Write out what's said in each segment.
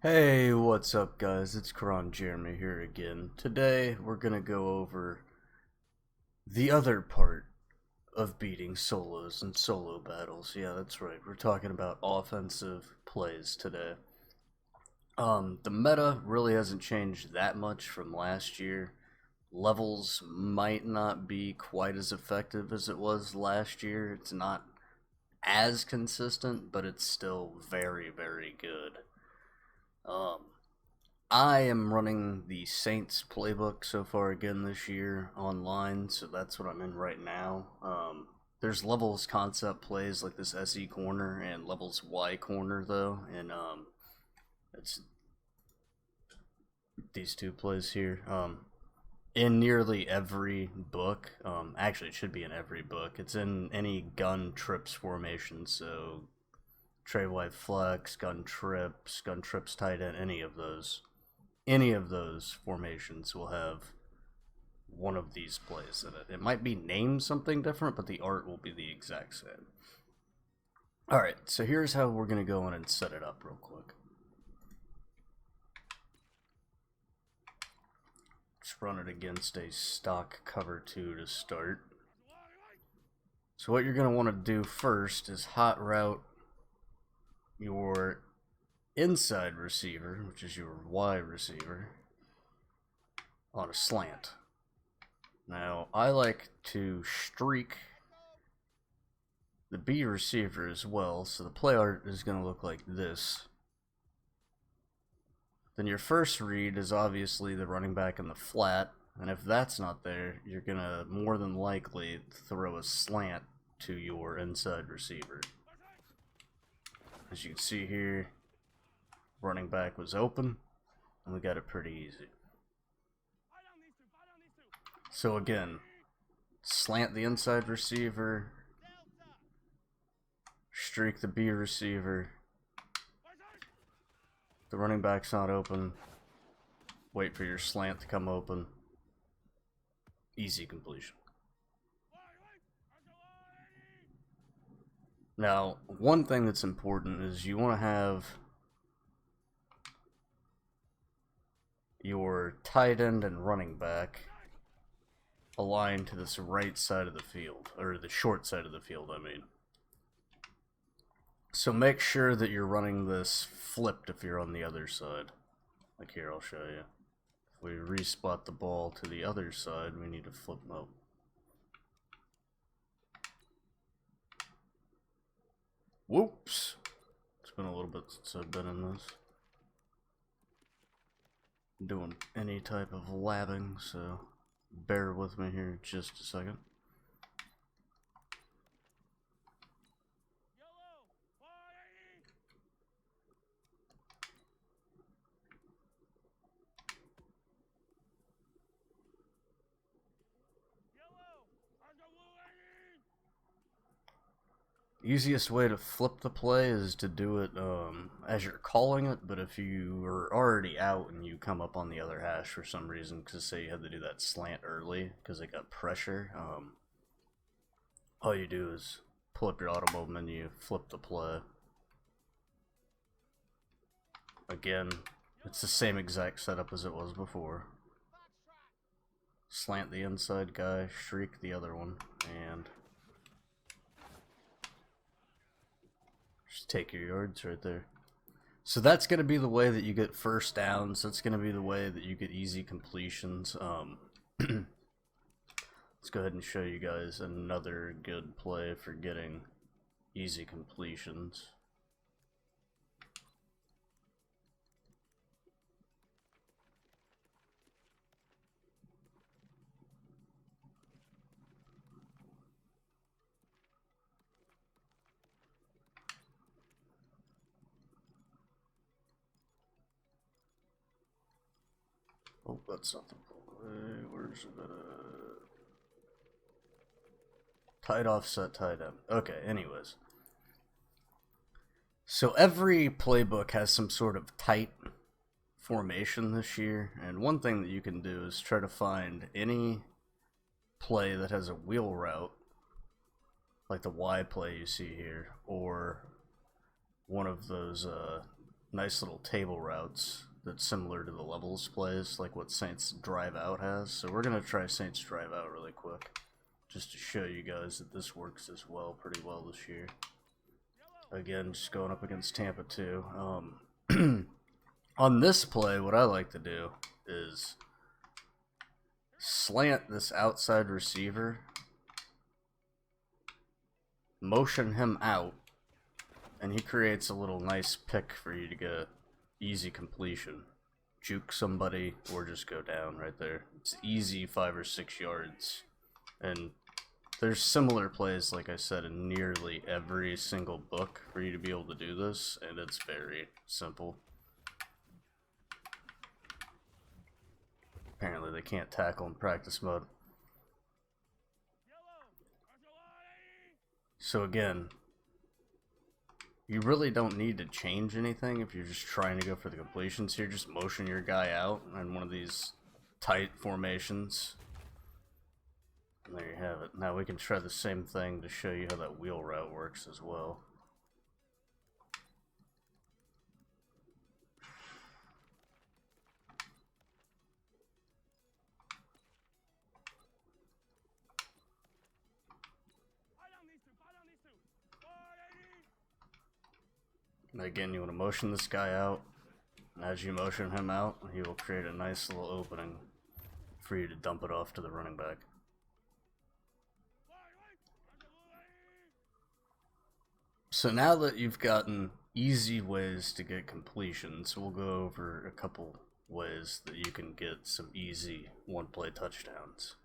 Hey, what's up guys? It's Karan Jeremy here again. Today we're gonna go over the other part of beating solos and solo battles. Yeah, that's right. We're talking about offensive plays today. The meta really hasn't changed that much from last year. Levels might not be quite as effective as it was last year. It's not as consistent, but it's still very, very good. Um, I am running the Saints playbook so far again this year online, so that's what I'm in right now. There's levels concept plays like this SE corner and levels Y corner though, and it's these two plays here. In nearly every book, actually it should be in every book. It's in any gun trips formation, so tray wide flex, gun trips tight end, any of those formations will have one of these plays in it. It might be named something different, but the art will be the exact same. Alright, so here's how we're going to go in and set it up real quick. Just run it against a stock cover 2 to start. So what you're going to want to do first is hot route your inside receiver, which is your Y receiver, on a slant. Now, I like to streak the B receiver as well, so the play art is going to look like this. Then your first read is obviously the running back in the flat, and if that's not there, you're going to more than likely throw a slant to your inside receiver. As you can see here, running back was open, and we got it pretty easy. So again, slant the inside receiver, streak the B receiver. The running back's not open. Wait for your slant to come open. Easy completion. Now, one thing that's important is you want to have your tight end and running back aligned to this right side of the field, or the short side of the field, I mean. So make sure that you're running this flipped if you're on the other side. Like here, I'll show you. If we respot the ball to the other side, we need to flip them up. Whoops! It's been a little bit since I've been in this. I'm doing any type of labbing, so bear with me here just a second. Easiest way to flip the play is to do it as you're calling it, but if you are already out and you come up on the other hash for some reason, because say you had to do that slant early because it got pressure, all you do is pull up your Audible menu, flip the play. Again, it's the same exact setup as it was before. Slant the inside guy, shriek the other one, and just take your yards right there. So that's going to be the way that you get first downs. That's going to be the way that you get easy completions. Let's go ahead and show you guys another good play for getting easy completions. Oh, that's not the play. Where's it? Tight offset, tight end. Okay, anyways. So every playbook has some sort of tight formation this year, and one thing that you can do is try to find any play that has a wheel route, like the Y play you see here, or one of those nice little table routes that's similar to the levels plays, like what Saints Drive Out has. So we're going to try Saints Drive Out really quick, just to show you guys that this works as well, pretty well this year. Again, just going up against Tampa too. On this play, what I like to do is slant this outside receiver, motion him out, and he creates a little nice pick for you to get easy completion. Juke somebody or just go down right there. It's easy 5 or 6 yards. And there's similar plays, like I said, in nearly every single book for you to be able to do this, and it's very simple. Apparently they can't tackle in practice mode. So again, you really don't need to change anything if you're just trying to go for the completions here. Just motion your guy out in one of these tight formations. And there you have it. Now we can try the same thing to show you how that wheel route works as well. Again, you want to motion this guy out, and as you motion him out, he will create a nice little opening for you to dump it off to the running back. So now that you've gotten easy ways to get completions, we'll go over a couple ways that you can get some easy one-play touchdowns.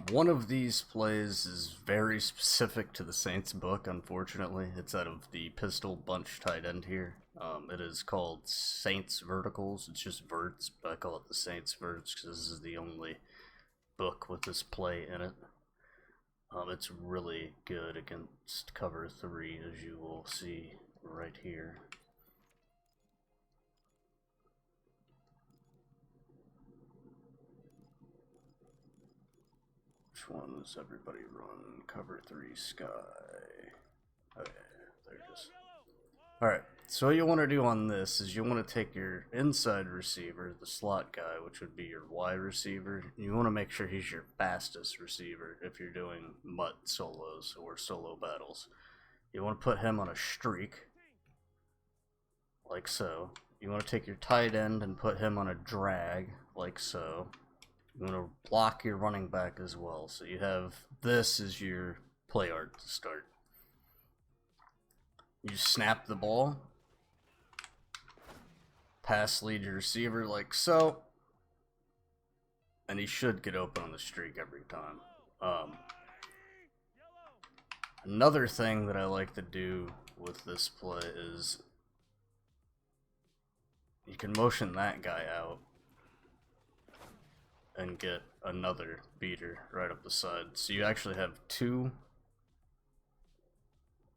One of these plays is very specific to the Saints book, unfortunately. It's out of the pistol bunch tight end here. It is called Saints Verticals. It's just verts, but I call it the Saints Verts because this is the only book with this play in it. It's really good against cover 3, as you will see right here. Which one does everybody run? Cover 3 Sky. Okay, there it is. Alright, so what you want to do on this is you want to take your inside receiver, the slot guy, which would be your wide receiver. You want to make sure he's your fastest receiver if you're doing mutt solos or solo battles. You want to put him on a streak, like so. You want to take your tight end and put him on a drag, like so. You want to block your running back as well. So you have this as your play art to start. You snap the ball, pass lead your receiver like so, and he should get open on the streak every time. Another thing that I like to do with this play is you can motion that guy out and get another beater right up the side. So you actually have 2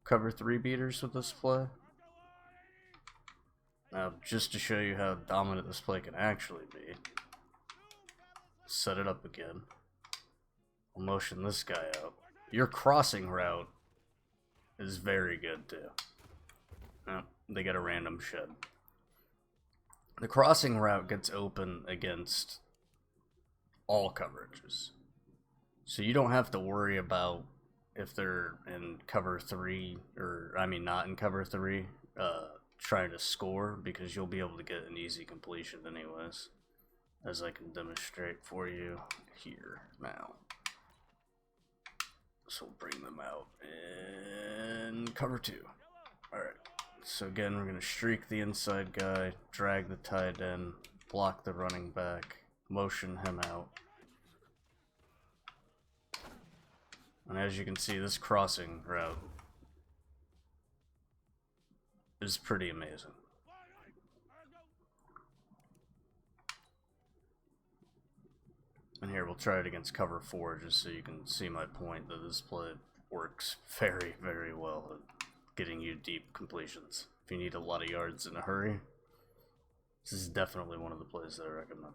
cover 3 beaters with this play. Now, just to show you how dominant this play can actually be, set it up again. I'll motion this guy out. Your crossing route is very good too. Oh, they get a random shed. The crossing route gets open against all coverages. So you don't have to worry about if they're in cover 3, or I mean not in cover 3, trying to score, because you'll be able to get an easy completion anyways, as I can demonstrate for you here now. So we'll bring them out in cover 2. Alright, so again, we're going to streak the inside guy, drag the tight end, block the running back, motion him out. And as you can see, this crossing route is pretty amazing. And here we'll try it against cover 4 just so you can see my point that this play works very, very well at getting you deep completions. If you need a lot of yards in a hurry, this is definitely one of the plays that I recommend.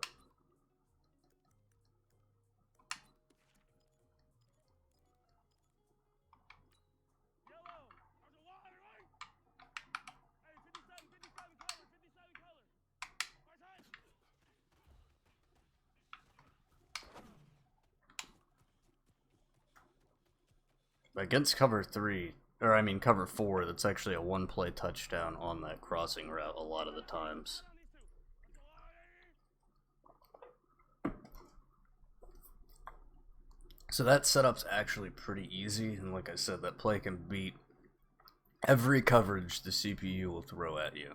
against cover 3, or I mean cover 4, that's actually a one-play touchdown on that crossing route a lot of the times. So that setup's actually pretty easy, and like I said, that play can beat every coverage the CPU will throw at you.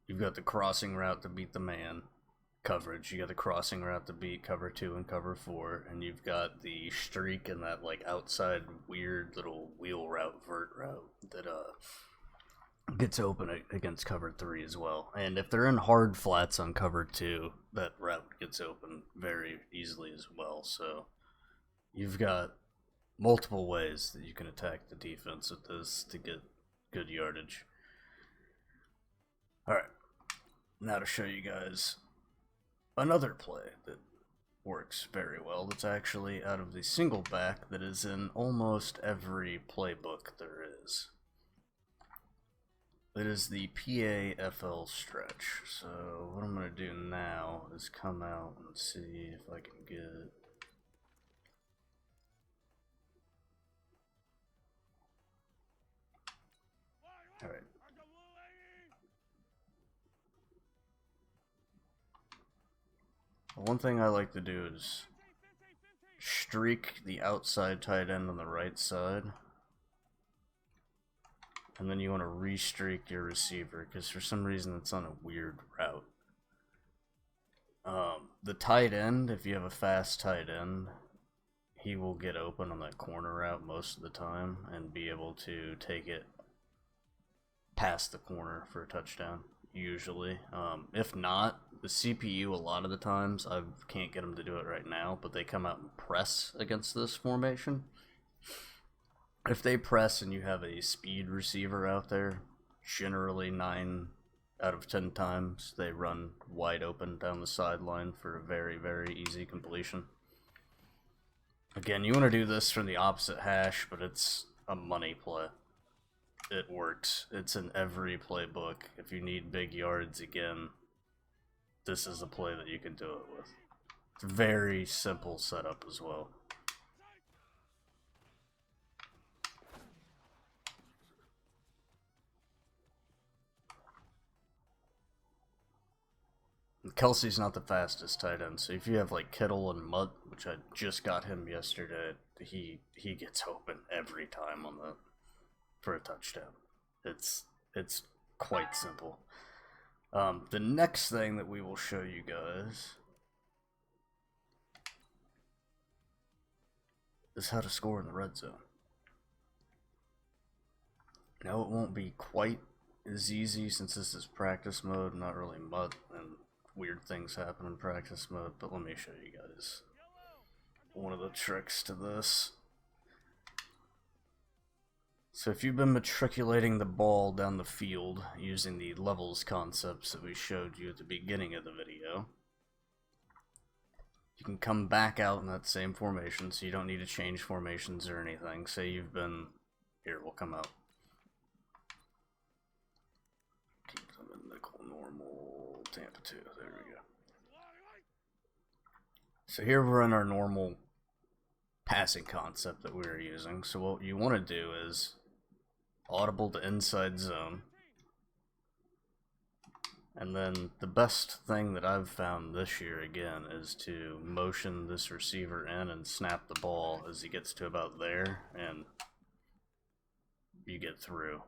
You've got the crossing route to beat the man coverage, you got the crossing route to beat cover 2 and cover 4, and you've got the streak and that like outside weird little wheel route, vert route that gets open against cover 3 as well. And if they're in hard flats on cover 2, that route gets open very easily as well. So you've got multiple ways that you can attack the defense with this to get good yardage. Alright, now to show you guys another play that works very well, that's actually out of the single back that is in almost every playbook there is. It is the PAFL stretch. So what I'm going to do now is come out and see if I can get... Alright. One thing I like to do is streak the outside tight end on the right side. And then you want to re-streak your receiver, because for some reason it's on a weird route. The tight end, if you have a fast tight end, he will get open on that corner route most of the time and be able to take it past the corner for a touchdown, usually. If not, the CPU a lot of the times, I can't get them to do it right now, but they come out and press against this formation. If they press and you have a speed receiver out there, generally 9 out of 10 times they run wide open down the sideline for a very, very easy completion. Again, you want to do this from the opposite hash, but it's a money play. It works. It's in every playbook. If you need big yards again, this is a play that you can do it with. It's a very simple setup as well. Kelsey's not the fastest tight end, so if you have like Kittle and Mutt, which I just got him yesterday, he gets open every time on the for a touchdown. It's quite simple. The next thing that we will show you guys is how to score in the red zone. Now, it won't be quite as easy since this is practice mode, not really mud, and weird things happen in practice mode, but let me show you guys one of the tricks to this. So if you've been matriculating the ball down the field using the levels concepts that we showed you at the beginning of the video, you can come back out in that same formation, so you don't need to change formations or anything. Say you've been... Here, we'll come out. Keep them in nickel, normal, Tampa 2. There we go. So here we're in our normal passing concept that we were using. So what you want to do is Audible to inside zone. And then the best thing that I've found this year, again, is to motion this receiver in and snap the ball as he gets to about there, and you get through.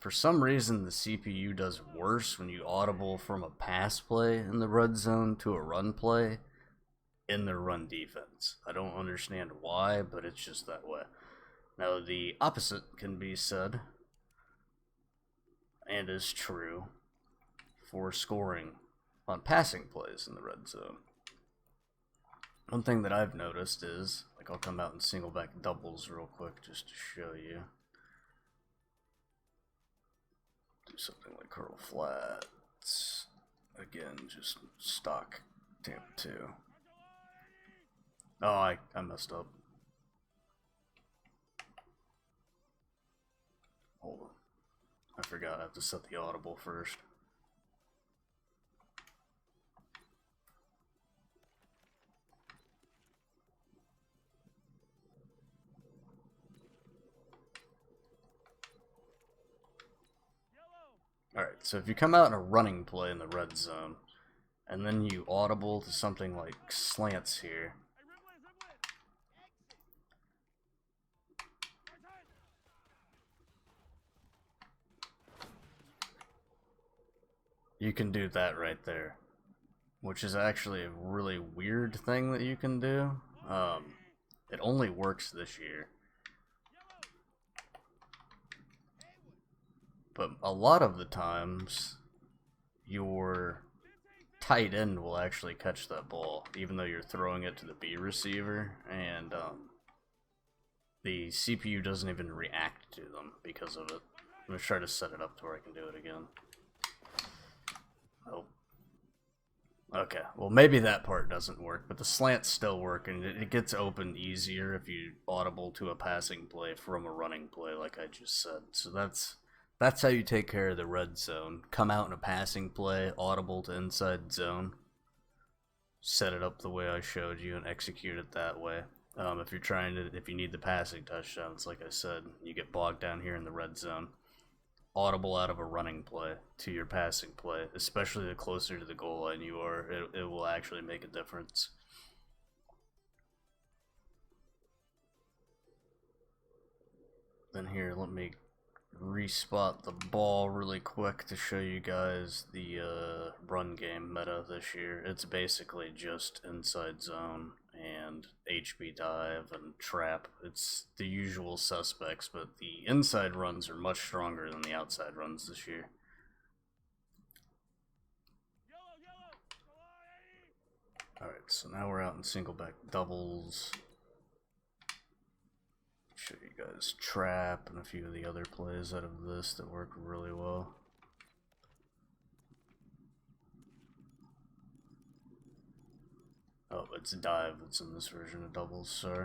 For some reason, the CPU does worse when you audible from a pass play in the red zone to a run play in their run defense. I don't understand why, but it's just that way. Now, the opposite can be said, and is true, for scoring on passing plays in the red zone. One thing that I've noticed is, like, I'll come out and single back doubles real quick just to show you. Do something like curl flats. Again, just stock Tampa 2. Oh, I messed up. Hold on. I forgot I have to set the audible first. Alright, so if you come out in a running play in the red zone, and then you audible to something like slants here, you can do that right there, which is actually a really weird thing that you can do. It only works this year. But a lot of the times, your tight end will actually catch that ball, even though you're throwing it to the B receiver, and the CPU doesn't even react to them because of it. I'm going to try to set it up to where I can do it again. Oh. Okay, well maybe that part doesn't work, but the slants still work, and it gets open easier if you audible to a passing play from a running play, like I just said. So that's how you take care of the red zone. Come out in a passing play, audible to inside zone, set it up the way I showed you, and execute it that way. If you need the passing touchdowns, like I said, you get bogged down here in the red zone. Audible out of a running play to your passing play, especially the closer to the goal line you are, it will actually make a difference. Then here, let me respot the ball really quick to show you guys the run game meta this year. It's basically just inside zone and HB dive and trap. It's the usual suspects, but the inside runs are much stronger than the outside runs this year. Alright, so now we're out in single back doubles. Show you guys trap and a few of the other plays out of this that work really well. Oh, it's dive that's in this version of doubles, sorry.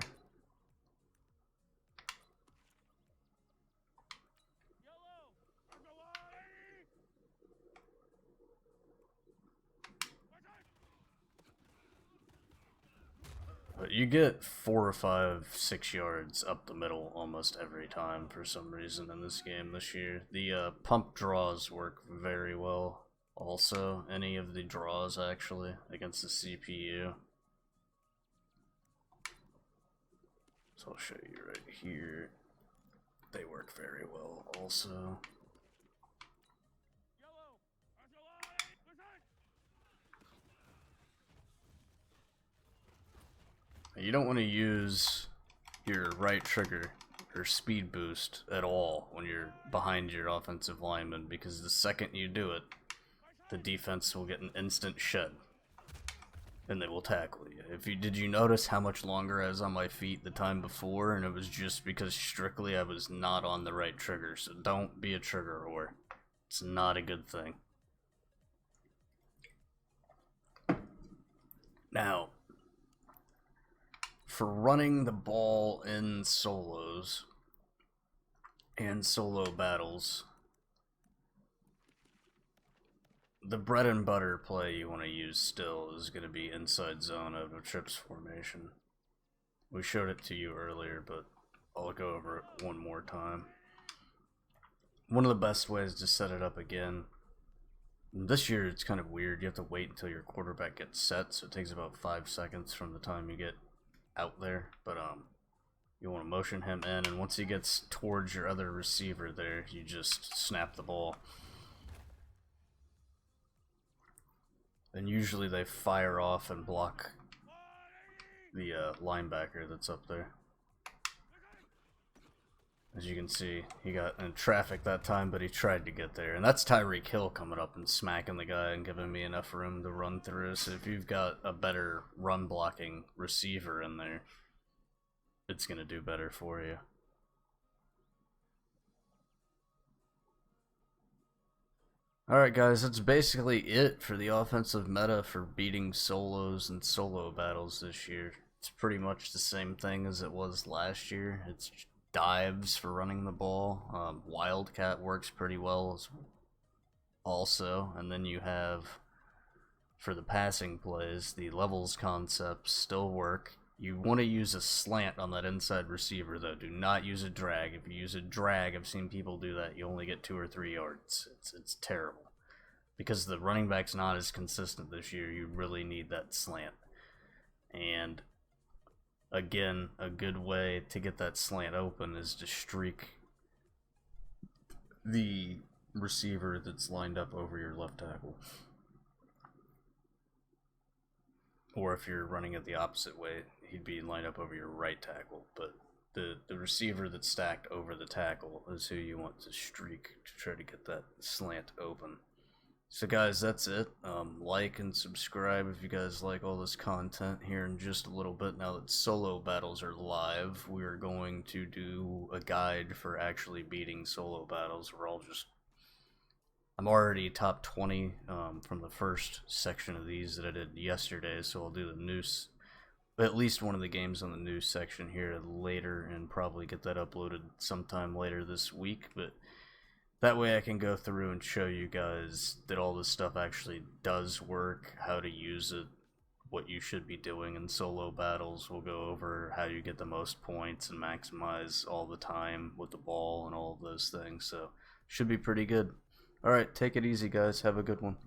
But you get 4 or 5, 6 yards up the middle almost every time for some reason in this game this year. The pump draws work very well also. Any of the draws actually against the CPU. So I'll show you right here. They work very well also. You don't want to use your right trigger or speed boost at all when you're behind your offensive lineman, because the second you do it, the defense will get an instant shed and they will tackle you. Did you notice how much longer I was on my feet the time before? And it was just because strictly I was not on the right trigger. So don't be a trigger whore. It's not a good thing. Now, for running the ball in solos and solo battles, the bread and butter play you want to use still is going to be inside zone out of a trips formation. We showed it to you earlier, but I'll go over it one more time. One of the best ways to set it up again, this year it's kind of weird, you have to wait until your quarterback gets set, so it takes about 5 seconds from the time you get out there, but you want to motion him in, and once he gets towards your other receiver there, you just snap the ball. And usually they fire off and block the linebacker that's up there. As you can see, he got in traffic that time, but he tried to get there. And that's Tyreek Hill coming up and smacking the guy and giving me enough room to run through. So if you've got a better run blocking receiver in there, it's going to do better for you. Alright guys, that's basically it for the offensive meta for beating solos and solo battles this year. It's pretty much the same thing as it was last year. It's dives for running the ball. Wildcat works pretty well also. And then you have, for the passing plays, the levels concepts still work. You want to use a slant on that inside receiver, though. Do not use a drag. If you use a drag, I've seen people do that. You only get 2 or 3 yards. It's terrible. Because the running back's not as consistent this year, you really need that slant. And again, a good way to get that slant open is to streak the receiver that's lined up over your left tackle. Or if you're running it the opposite way, he'd be lined up over your right tackle. But the receiver that's stacked over the tackle is who you want to streak to try to get that slant open. So guys, that's it. Like and subscribe if you guys like all this content. Here in just a little bit, now that solo battles are live, we're going to do a guide for actually beating solo battles. I'm already top 20 from the first section of these that I did yesterday, so I'll do the news, at least one of the games on the news section here later, and probably get that uploaded sometime later this week. But that way I can go through and show you guys that all this stuff actually does work, how to use it, what you should be doing in solo battles. We'll go over how you get the most points and maximize all the time with the ball and all of those things. So should be pretty good. Alright, take it easy guys. Have a good one.